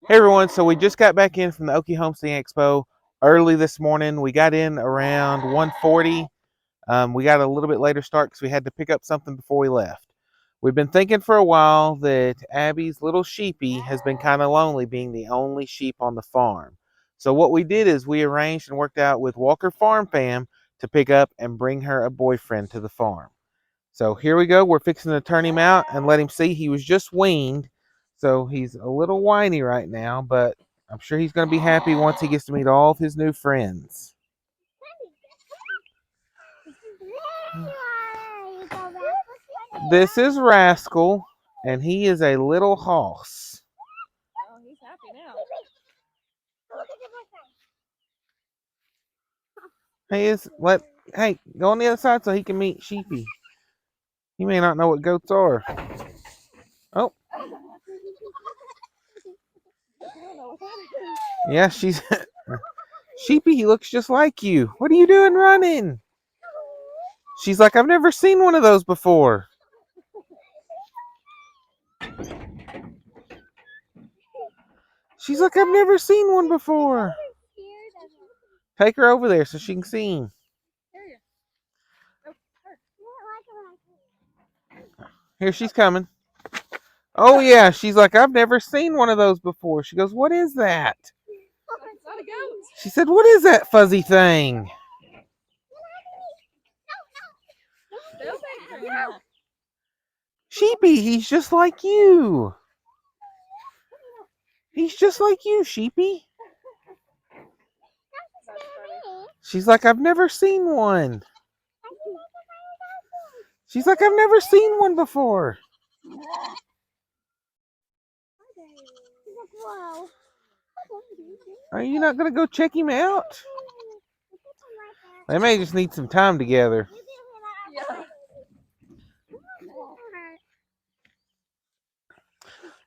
Hey everyone, so we just got back in from the Okie Homesteading Expo early this morning. We got in around 1:40. We got a little bit later start because we had to pick up something before we left. We've been thinking for a while that Abby's little sheepy has been kind of lonely being the only sheep on the farm. So what we did is we arranged and worked out with Walker Farm Fam to pick up and bring her a boyfriend to the farm. So here we go. We're fixing to turn him out and let him see. He was just weaned, so he's a little whiny right now, but I'm sure he's going to be happy once he gets to meet all of his new friends. This is Rascal, and he is a little hoss. Oh, he's happy now. Hey, go on the other side so he can meet Sheepy. He may not know what goats are. Oh. Yeah, she's Sheepy, he looks just like you. What are you doing running? She's like, I've never seen one of those before. She's like, I've never seen one before. Take her over there so she can see him. Here, she's coming. Oh, yeah. She's like, I've never seen one of those before. She goes, what is that? She said, what is that fuzzy thing? Sheepy, he's just like you. He's just like you, Sheepy. She's like, I've never seen one. She's like, I've never seen one before. Are you not going to go check him out? They may just need some time together.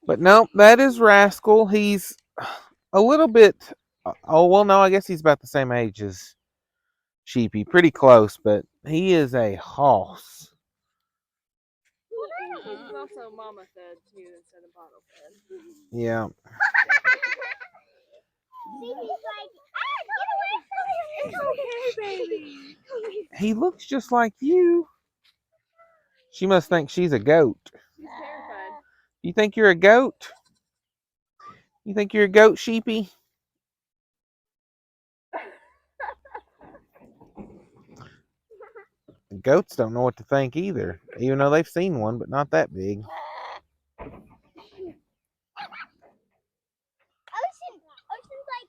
But no, that is Rascal. He's a little bit, oh, well, no, I guess he's about the same age as Sheepy. Pretty close, but he is a hoss. He's also mama fed too instead of bottle fed. Yeah. It's okay, baby. He looks just like you. She must think she's a goat. She's terrified. You think you're a goat? You think you're a goat, Sheepy? Goats don't know what to think either, even though they've seen one, but not that big. Ocean's like,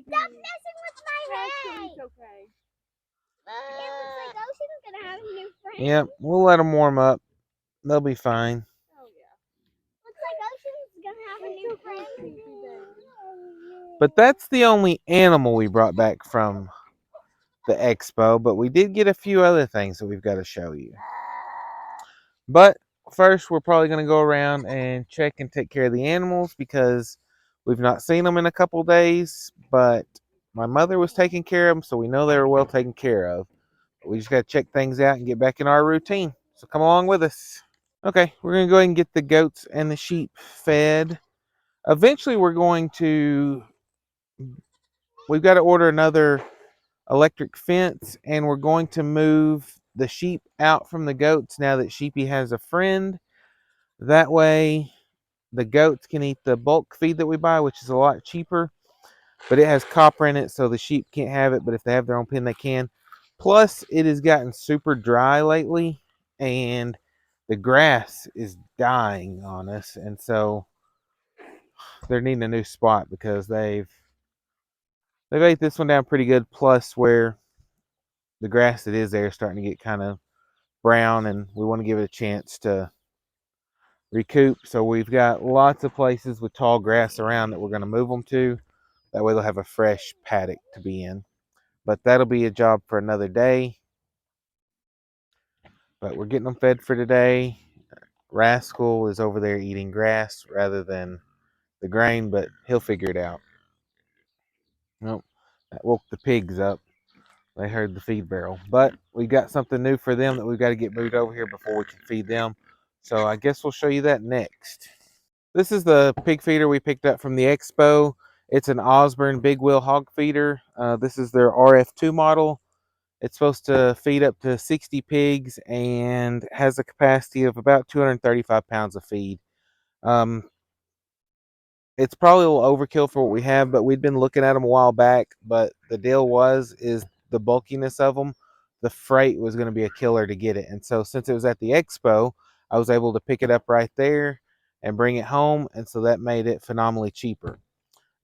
stop messing with my hay! It's okay. It looks like Ocean's gonna have a new friend. Yep, we'll let them warm up. They'll be fine. Oh yeah. Looks like Ocean's gonna have a new friend. But that's the only animal we brought back from the expo, but we did get a few other things that we've got to show you. But first, we're probably going to go around and check and take care of the animals because we've not seen them in a couple days, but my mother was taking care of them, so we know they were well taken care of. But we just got to check things out and get back in our routine. So come along with us. Okay, we're going to go ahead and get the goats and the sheep fed. Eventually, we've got to order another electric fence, and we're going to move the sheep out from the goats now that Sheepy has a friend. That way the goats can eat the bulk feed that we buy, which is a lot cheaper, but it has copper in it, so the sheep can't have it, but if they have their own pen they can. Plus it has gotten super dry lately and the grass is dying on us, and so they're needing a new spot because they've ate this one down pretty good. Plus where the grass that is there is starting to get kind of brown, and we want to give it a chance to recoup. So we've got lots of places with tall grass around that we're going to move them to. That way they'll have a fresh paddock to be in. But that'll be a job for another day. But we're getting them fed for today. Rascal is over there eating grass rather than the grain, but he'll figure it out. Nope, that woke the pigs up. They heard the feed barrel. But we got something new for them that we've got to get moved over here before we can feed them. So I guess we'll show you that next. This is the pig feeder we picked up from the expo. It's an Osborne big wheel hog feeder. This is their RF2 model. It's supposed to feed up to 60 pigs and has a capacity of about 235 pounds of feed. Um, it's probably a little overkill for what we have, but we'd been looking at them a while back. But the deal is the bulkiness of them. The freight was going to be a killer to get it, and so since it was at the expo, I was able to pick it up right there and bring it home, and so that made it phenomenally cheaper.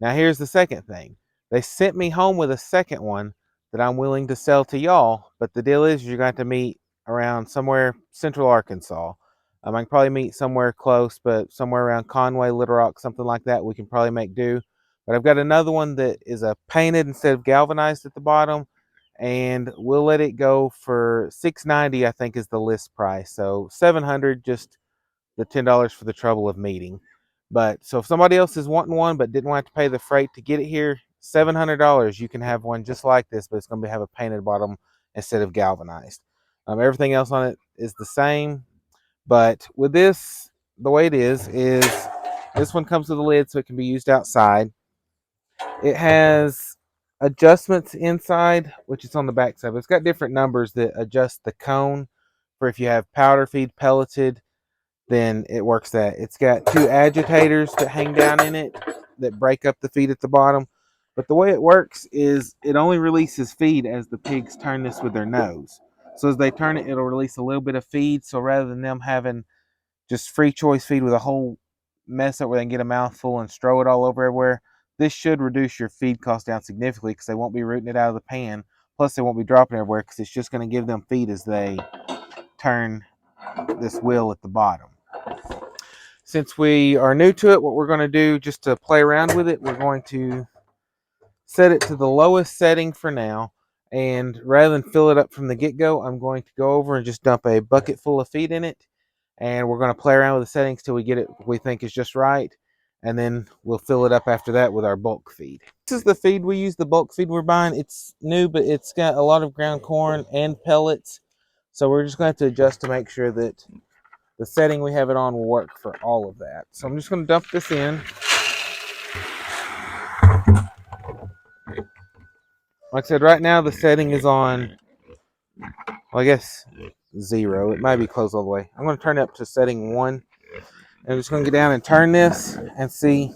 Now here's the second thing. They sent me home with a second one that I'm willing to sell to y'all, but the deal is you're going to have to meet around somewhere central Arkansas. I can probably meet somewhere close, but somewhere around Conway, Little Rock, something like that, we can probably make do. But I've got another one that is a painted instead of galvanized at the bottom, and we'll let it go for $690. I think is the list price. So $700, just the $10 for the trouble of meeting. But so if somebody else is wanting one but didn't want to pay the freight to get it here, $700, you can have one just like this, but it's going to have a painted bottom instead of galvanized. Everything else on it is the same, but with this, the way it is this one comes with a lid so it can be used outside. It has adjustments inside, which is on the back side, but it's got different numbers that adjust the cone for if you have powder feed, pelleted, then it works that. It's got two agitators that hang down in it that break up the feed at the bottom. But the way it works is it only releases feed as the pigs turn this with their nose. So as they turn it, it'll release a little bit of feed. So rather than them having just free choice feed with a whole mess up where they can get a mouthful and throw it all over everywhere, this should reduce your feed cost down significantly because they won't be rooting it out of the pan. Plus, they won't be dropping everywhere because it's just going to give them feed as they turn this wheel at the bottom. Since we are new to it, what we're going to do just to play around with it, we're going to set it to the lowest setting for now. And rather than fill it up from the get-go, I'm going to go over and just dump a bucket full of feed in it. And we're going to play around with the settings till we get it we think is just right. And then we'll fill it up after that with our bulk feed. This is the feed we use, the bulk feed we're buying. It's new, but it's got a lot of ground corn and pellets. So we're just going to have to adjust to make sure that the setting we have it on will work for all of that. So I'm just going to dump this in. Like I said, right now the setting is on, well, I guess 0. It might be closed all the way. I'm going to turn it up to setting 1. I'm just going to get down and turn this and see.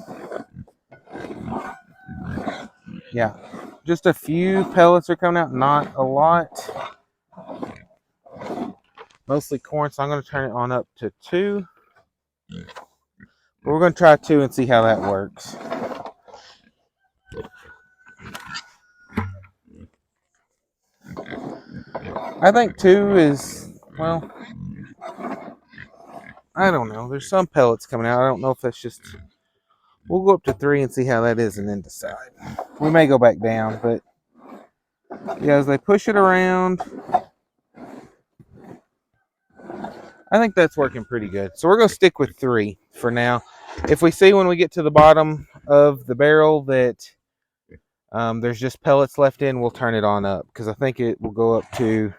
Yeah, just a few pellets are coming out, not a lot. Mostly corn, so I'm going to turn it on up to 2. But we're going to try 2 and see how that works. I think 2 is, well, I don't know. There's some pellets coming out. I don't know if that's just... We'll go up to 3 and see how that is and then decide. We may go back down, but yeah, as they push it around, I think that's working pretty good. So we're going to stick with 3 for now. If we see when we get to the bottom of the barrel that there's just pellets left in, we'll turn it on up because I think it will go up to,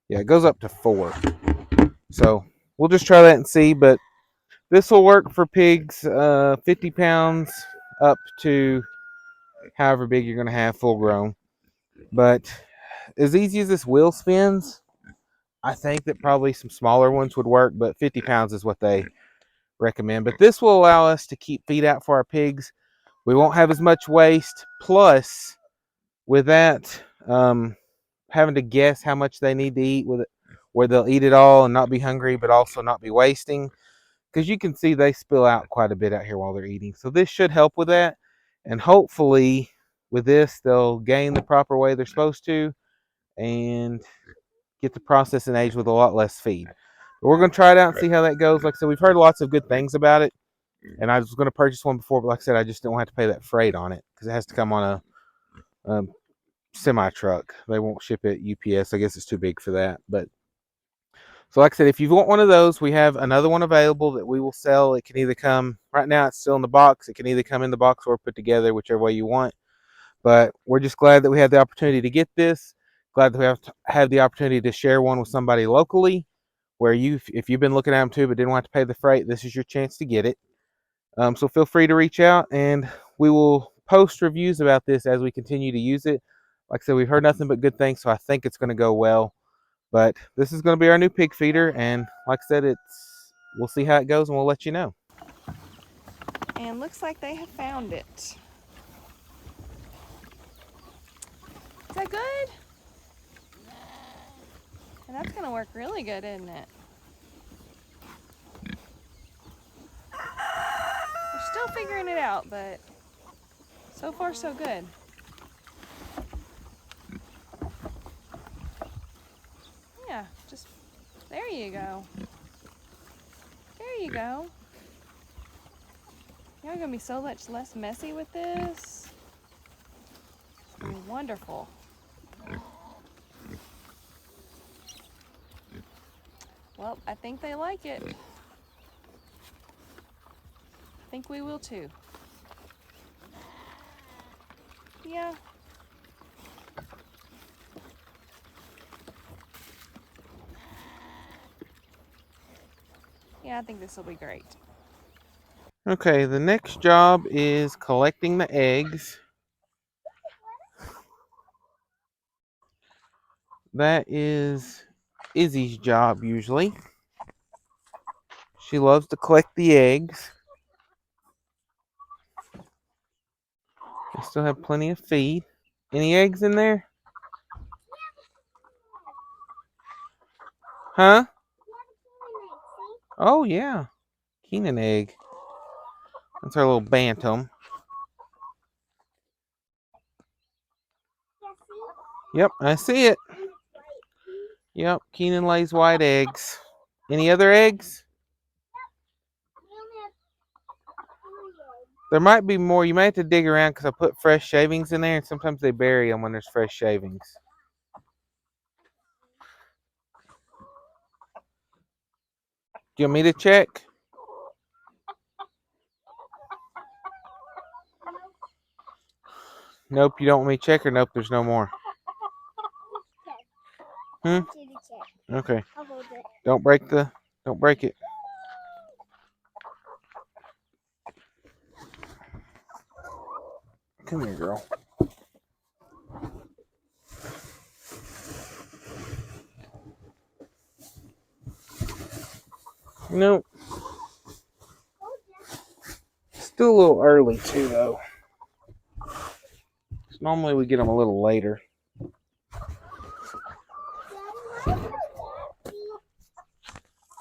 yeah, it goes up to 4. So we'll just try that and see, but this will work for pigs 50 pounds up to however big you're going to have full grown. But as easy as this wheel spins, I think that probably some smaller ones would work, but 50 pounds is what they recommend. But this will allow us to keep feed out for our pigs. We won't have as much waste. Plus, with that, having to guess how much they need to eat with it, where they'll eat it all and not be hungry, but also not be wasting. Because you can see they spill out quite a bit out here while they're eating. So this should help with that. And hopefully with this, they'll gain the proper way they're supposed to and get the process and age with a lot less feed. But we're going to try it out and see how that goes. Like I said, we've heard lots of good things about it. And I was going to purchase one before, but like I said, I just don't have to pay that freight on it because it has to come on a semi-truck. They won't ship it UPS. I guess it's too big for that. But so like I said, if you want one of those, we have another one available that we will sell. It can either come, right now it's still in the box. It can either come in the box or put together, whichever way you want. But we're just glad that we had the opportunity to get this. Glad that we have the opportunity to share one with somebody locally. where if you've been looking at them too but didn't want to pay the freight, this is your chance to get it. So feel free to reach out, and we will post reviews about this as we continue to use it. Like I said, we've heard nothing but good things, so I think it's going to go well. But this is going to be our new pig feeder, and like I said, we'll see how it goes, and we'll let you know. And looks like they have found it. Is that good? And that's going to work really good, isn't it? We're still figuring it out, but so far so good. Yeah, just there you go. There you go. You're gonna be so much less messy with this. It's gonna be wonderful. Well, I think they like it. I think we will too. Yeah. Yeah, I think this will be great. Okay, the next job is collecting the eggs. That is Izzy's job usually. She loves to collect the eggs. I still have plenty of feed. Any eggs in there? Huh? Oh yeah, Keenan egg. That's our little bantam. Yep, I see it. Yep, Keenan lays white eggs. Any other eggs? There might be more. You might have to dig around because I put fresh shavings in there, and sometimes they bury them when there's fresh shavings. Do you want me to check? Nope, you don't want me to check, or nope, there's no more. Okay. Don't break it. Come here, girl. Nope. Still a little early too, though. Normally we get them a little later.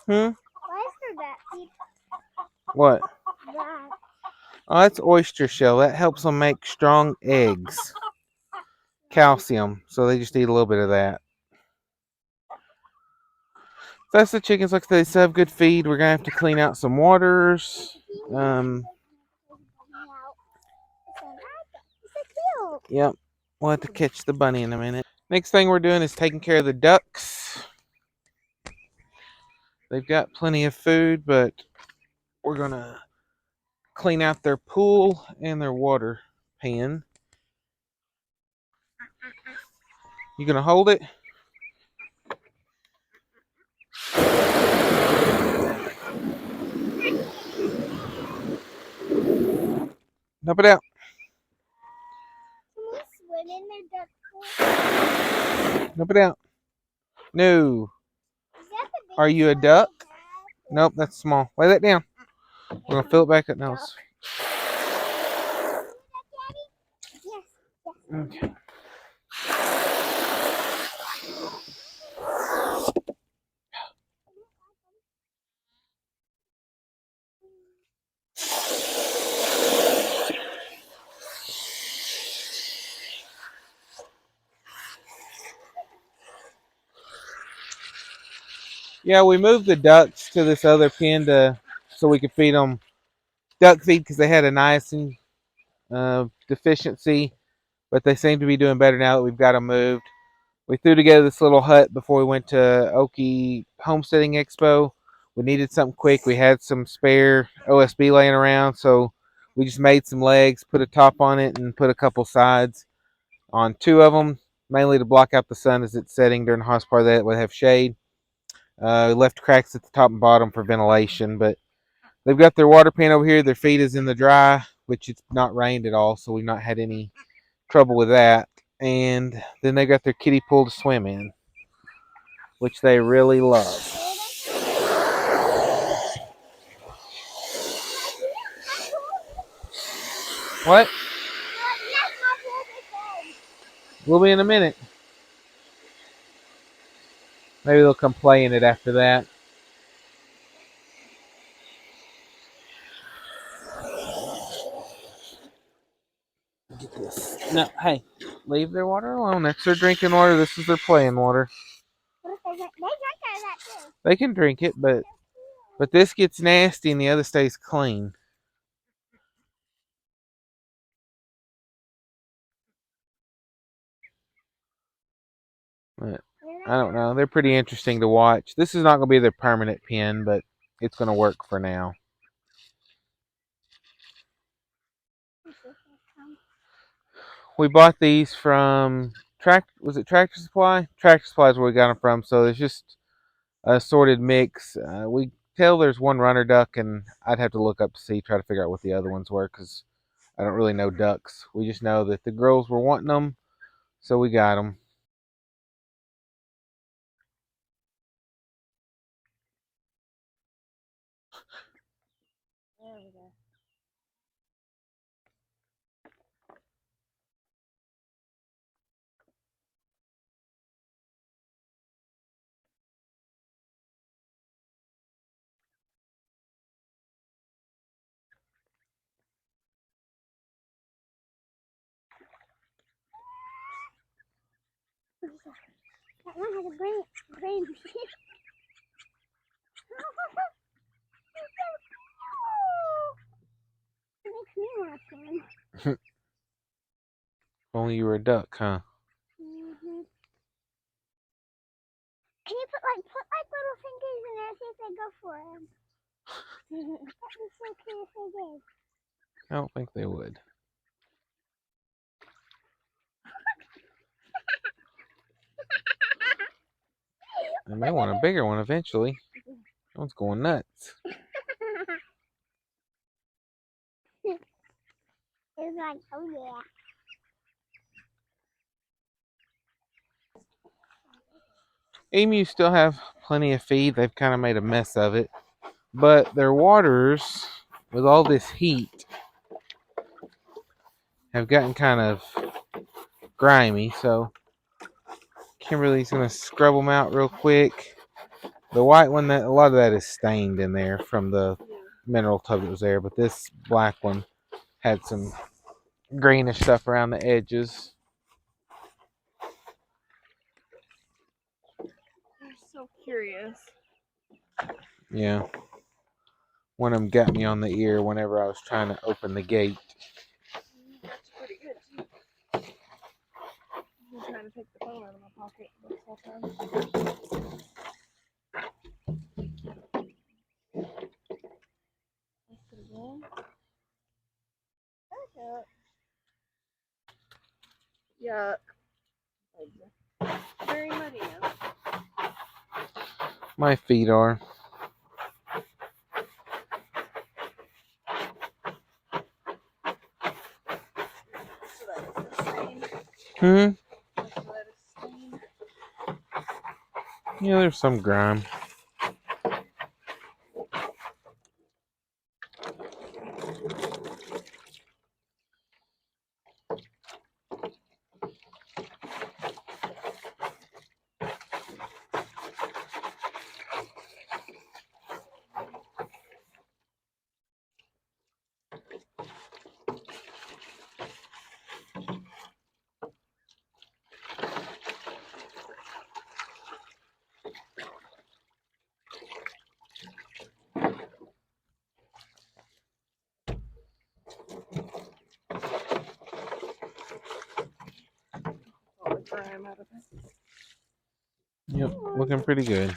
Why is there that feed? What? That. Oh, that's oyster shell. That helps them make strong eggs. Calcium. So they just eat a little bit of that. That's the chickens. Like they still have good feed. We're gonna have to clean out some waters. Yep. We'll have to catch the bunny in a minute. Next thing we're doing is taking care of the ducks. They've got plenty of food, but we're gonna clean out their pool and their water pan. You gonna hold it? Dump it out. Can we swim in their duck pool? Dump it out. No. Is that the biggest Are you a one they duck? have? Nope, that's small. Lay that down. We're gonna fill it back up now. Yes. Okay. Yeah, we moved the ducks to this other pen so we could feed them duck feed because they had a niacin deficiency, but they seem to be doing better now that we've got them moved. We threw together this little hut before we went to Okie Homesteading Expo. We needed something quick. We had some spare OSB laying around, so we just made some legs, put a top on it, and put a couple sides on two of them, mainly to block out the sun as it's setting during the hottest part of that. It would have shade. Left cracks at the top and bottom for ventilation, but they've got their water pan over here. Their feed is in the dry, which it's not rained at all, so we've not had any trouble with that. And then they got their kiddie pool to swim in, which they really love. What? We'll be in a minute. Maybe they'll come play in it after that. Get this. No, hey, leave their water alone. That's their drinking water. This is their playing water. They drink out of that too. They can drink it, but this gets nasty and the other stays clean. But I don't know. They're pretty interesting to watch. This is not going to be their permanent pen, but it's going to work for now. We bought these from Tractor Supply? Tractor Supply is where we got them from. So it's just a assorted mix. We tell there's one runner duck, and I'd have to look up to see, try to figure out what the other ones were, because I don't really know ducks. We just know that the girls were wanting them, so we got them. There we go. That one has a brain. It makes me want to swim. Only you were a duck, huh? Can you put little fingers in there and see if they go for him? That'd be so cool if they did. I don't think they would. They may want a bigger one eventually. That one's going nuts. It's like, oh yeah. Emus still have plenty of feed. They've kind of made a mess of it. But their waters, with all this heat, have gotten kind of grimy. So Kimberly's going to scrub them out real quick. The white one, a lot of that is stained in there from the mineral tub that was there. But this black one had some greenish stuff around the edges. They're so curious. Yeah. One of them got me on the ear whenever I was trying to open the gate. That's pretty good too. I'm trying to take the phone out of my pocket this whole time. That's pretty good. Yuck. Yuck. Very muddy now. My feet are. So that is the stain. Hmm? So that is stain. Yeah, there's some grime. All the grime out of it. Yep, looking pretty good.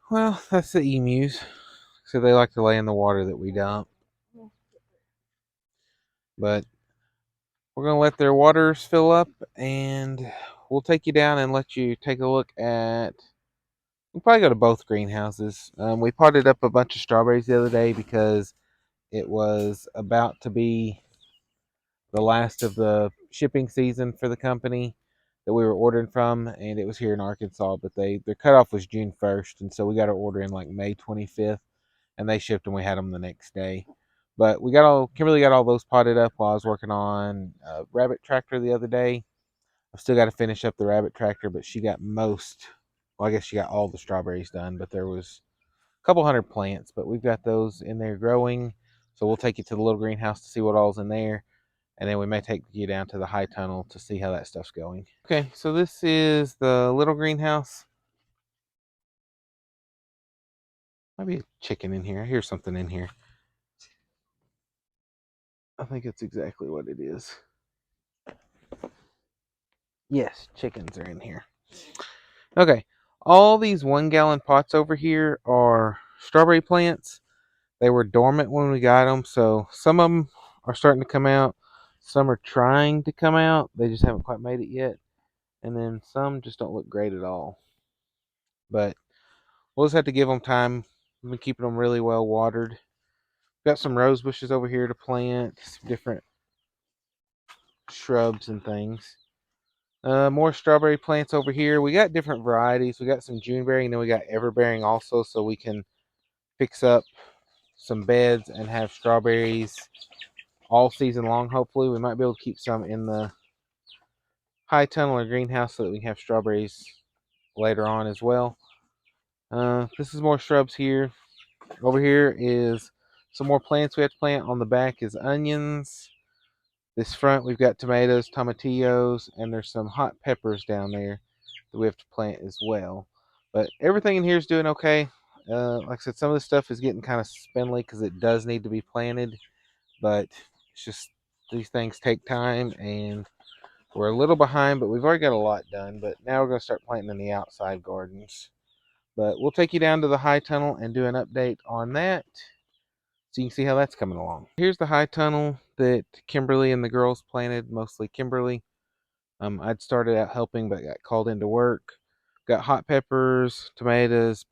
Well, that's the emus. So they like to lay in the water that we dump. But we're going to let their waters fill up and we'll take you down and let you take a look at. We'll probably go to both greenhouses. We potted up a bunch of strawberries the other day because it was about to be the last of the shipping season for the company that we were ordering from, and it was here in Arkansas. But their cutoff was June 1st, and so we got our order in like May 25th, and they shipped and we had them the next day. But Kimberly got all those potted up while I was working on a rabbit tractor the other day. I've still got to finish up the rabbit tractor, but she got most. Well, I guess she got all the strawberries done, but there was a couple hundred plants. But we've got those in there growing, so we'll take you to the little greenhouse to see what all's in there, and then we may take you down to the high tunnel to see how that stuff's going. Okay, so this is the little greenhouse. Might be a chicken in here. I hear something in here. I think it's exactly what it is. Yes, chickens are in here. Okay, all these 1 gallon pots over here are strawberry plants. They were dormant when we got them, so some of them are starting to come out. Some are trying to come out. They just haven't quite made it yet. And then some just don't look great at all. But we'll just have to give them time. We've been keeping them really well watered. Got some rose bushes over here to plant, some different shrubs and things. More strawberry plants over here. We got different varieties. We got some Juneberry, and then we got Everbearing also, so we can fix up some beds and have strawberries all season long. Hopefully, we might be able to keep some in the high tunnel or greenhouse so that we can have strawberries later on as well. This is more shrubs here. Over here is some more plants we have to plant. On the back is onions. This front we've got tomatoes, tomatillos, and there's some hot peppers down there that we have to plant as well. But everything in here is doing okay. Like I said, some of the stuff is getting kind of spindly because it does need to be planted, but it's just these things take time, and we're a little behind, but we've already got a lot done. But now we're going to start planting in the outside gardens. But we'll take you down to the high tunnel and do an update on that so you can see how that's coming along. Here's the high tunnel that Kimberly and the girls planted, mostly Kimberly. I'd started out helping but got called into work. Got hot peppers, tomatoes,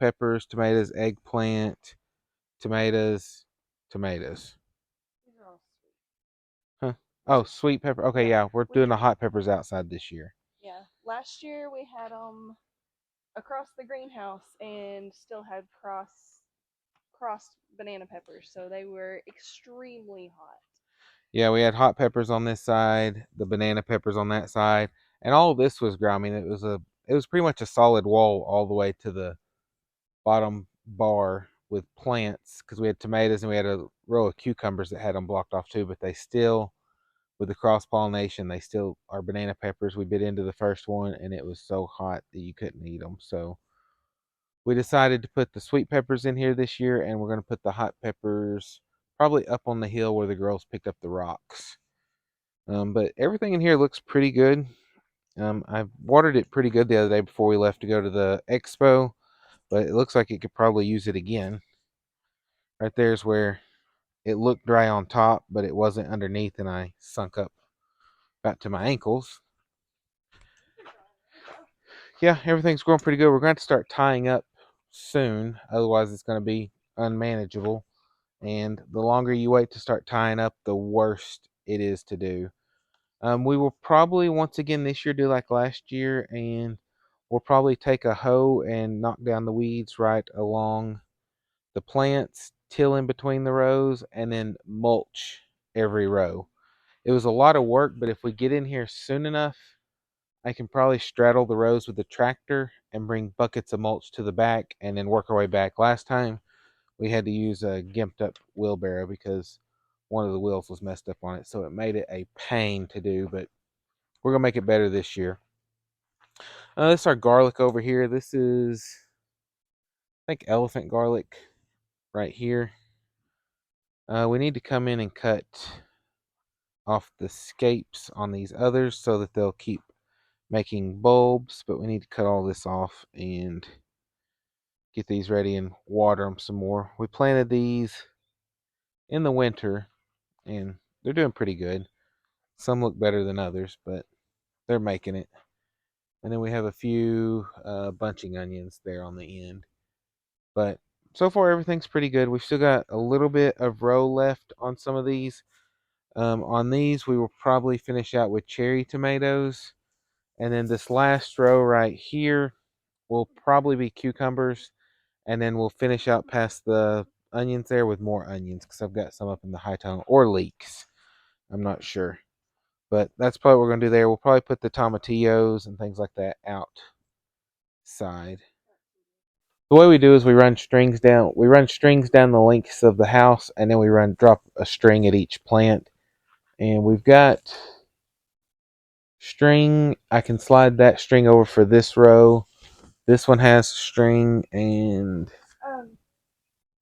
eggplant, tomatoes. These are all sweet. Huh? Oh, sweet pepper. Okay, yeah, we're doing the hot peppers outside this year. Yeah, last year we had them across the greenhouse and still had crossed banana peppers, so they were extremely hot. Yeah, we had hot peppers on this side, the banana peppers on that side, and all of this was ground. I mean, it was pretty much a solid wall all the way to the bottom bar with plants because we had tomatoes and we had a row of cucumbers that had them blocked off too, but they still, with the cross pollination, they still are banana peppers. We bit into the first one and it was so hot that you couldn't eat them. So we decided to put the sweet peppers in here this year, and we're going to put the hot peppers probably up on the hill where the girls picked up the rocks. But everything in here looks pretty good. I watered it pretty good the other day before we left to go to the expo, but it looks like it could probably use it again. Right there's where it looked dry on top, but it wasn't underneath, and I sunk up about to my ankles. Yeah, everything's going pretty good. We're going to start tying up soon, otherwise it's going to be unmanageable. And the longer you wait to start tying up, the worse it is to do. We will probably once again this year do like last year, and we'll probably take a hoe and knock down the weeds right along the plants, till in between the rows, and then mulch every row. It was a lot of work, but if we get in here soon enough, I can probably straddle the rows with the tractor and bring buckets of mulch to the back and then work our way back. Last time we had to use a gimped up wheelbarrow because one of the wheels was messed up on it, so it made it a pain to do, but we're gonna make it better this year. This is our garlic over here. This is, I think, elephant garlic right here. We need to come in and cut off the scapes on these others so that they'll keep making bulbs, but we need to cut all this off and get these ready and water them some more. We planted these in the winter and they're doing pretty good. Some look better than others, but they're making it. And then we have a few bunching onions there on the end. But so far, everything's pretty good. We've still got a little bit of row left on some of these. On these, we will probably finish out with cherry tomatoes. And then this last row right here will probably be cucumbers. And then we'll finish out past the onions there with more onions because I've got some up in the high tunnel or leeks. I'm not sure. But that's probably what we're going to do there. We'll probably put the tomatillos and things like that outside. The way we do is we run strings down the lengths of the house, and then we drop a string at each plant. And we've got string. I can slide that string over for this row. This one has string, and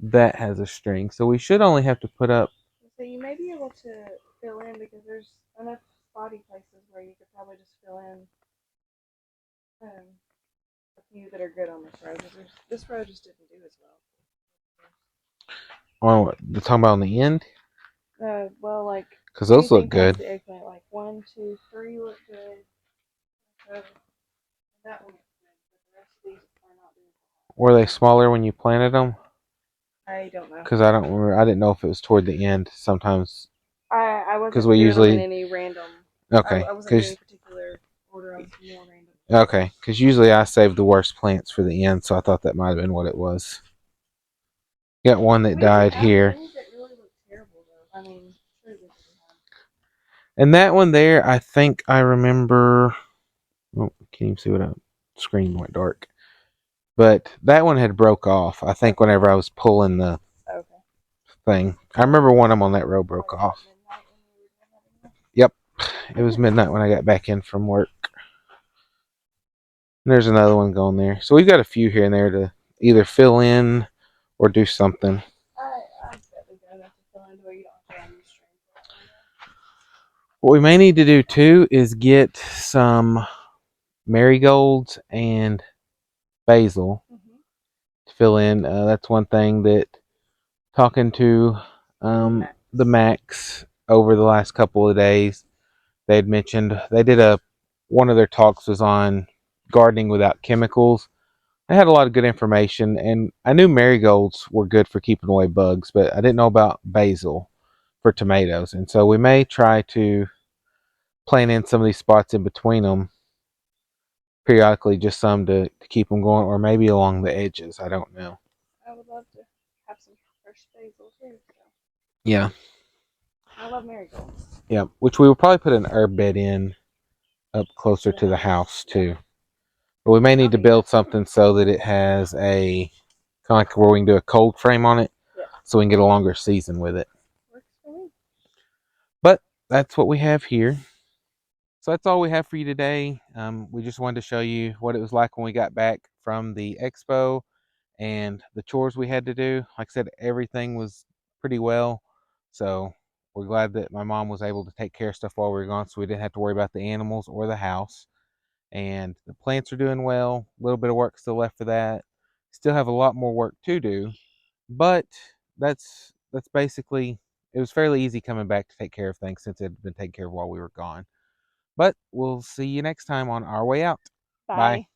that has a string. So we should only have to put up. So you may be able to fill in because there's enough spotty places where you could probably just fill in a few that are good on this row. This row just didn't do as well. Oh, the talking about on the end? Well, like because those look anything good. past the eggplant, like 1, 2, 3 look good. That one looks good, but the rest of these are not doing so Were they smaller when you planted them? I don't know. Because I don't remember. I didn't know if it was toward the end. Sometimes I wasn't 'cause we doing usually- them in any random. okay, I wasn't doing any particular order. I was more random. okay, because usually I save the worst plants for the end, so I thought that might have been what it was. Got one that died here. Things that really look terrible, though. I mean, truly. And that one there, I think I remember. Oh, can't even see what screen went dark. But that one had broke off. I think whenever I was pulling the thing, I remember one of them on that row broke off. Yep, it was midnight when I got back in from work. And there's another one going there. So we've got a few here and there to either fill in or do something. What we may need to do too is get some marigolds and basil to fill in. That's one thing that talking to the Max over the last couple of days, they had mentioned they did one of their talks was on gardening without chemicals. They had a lot of good information, and I knew marigolds were good for keeping away bugs, but I didn't know about basil for tomatoes. And so we may try to plant in some of these spots in between them periodically, just some to keep them going, or maybe along the edges. I don't know. I would love to have some fresh basil too. So. Yeah. I love marigolds. Yeah, which we will probably put an herb bed in up closer to the house too. But we may need to build something so that it has a kind of like where we can do a cold frame on it, so we can get a longer season with it. Works for me. But that's what we have here. So that's all we have for you today. We just wanted to show you what it was like when we got back from the expo and the chores we had to do. Like I said, everything was pretty well. So we're glad that my mom was able to take care of stuff while we were gone, so we didn't have to worry about the animals or the house. And the plants are doing well. A little bit of work still left for that. Still have a lot more work to do, but that's basically, it was fairly easy coming back to take care of things since it had been taken care of while we were gone. But we'll see you next time on our way out. Bye.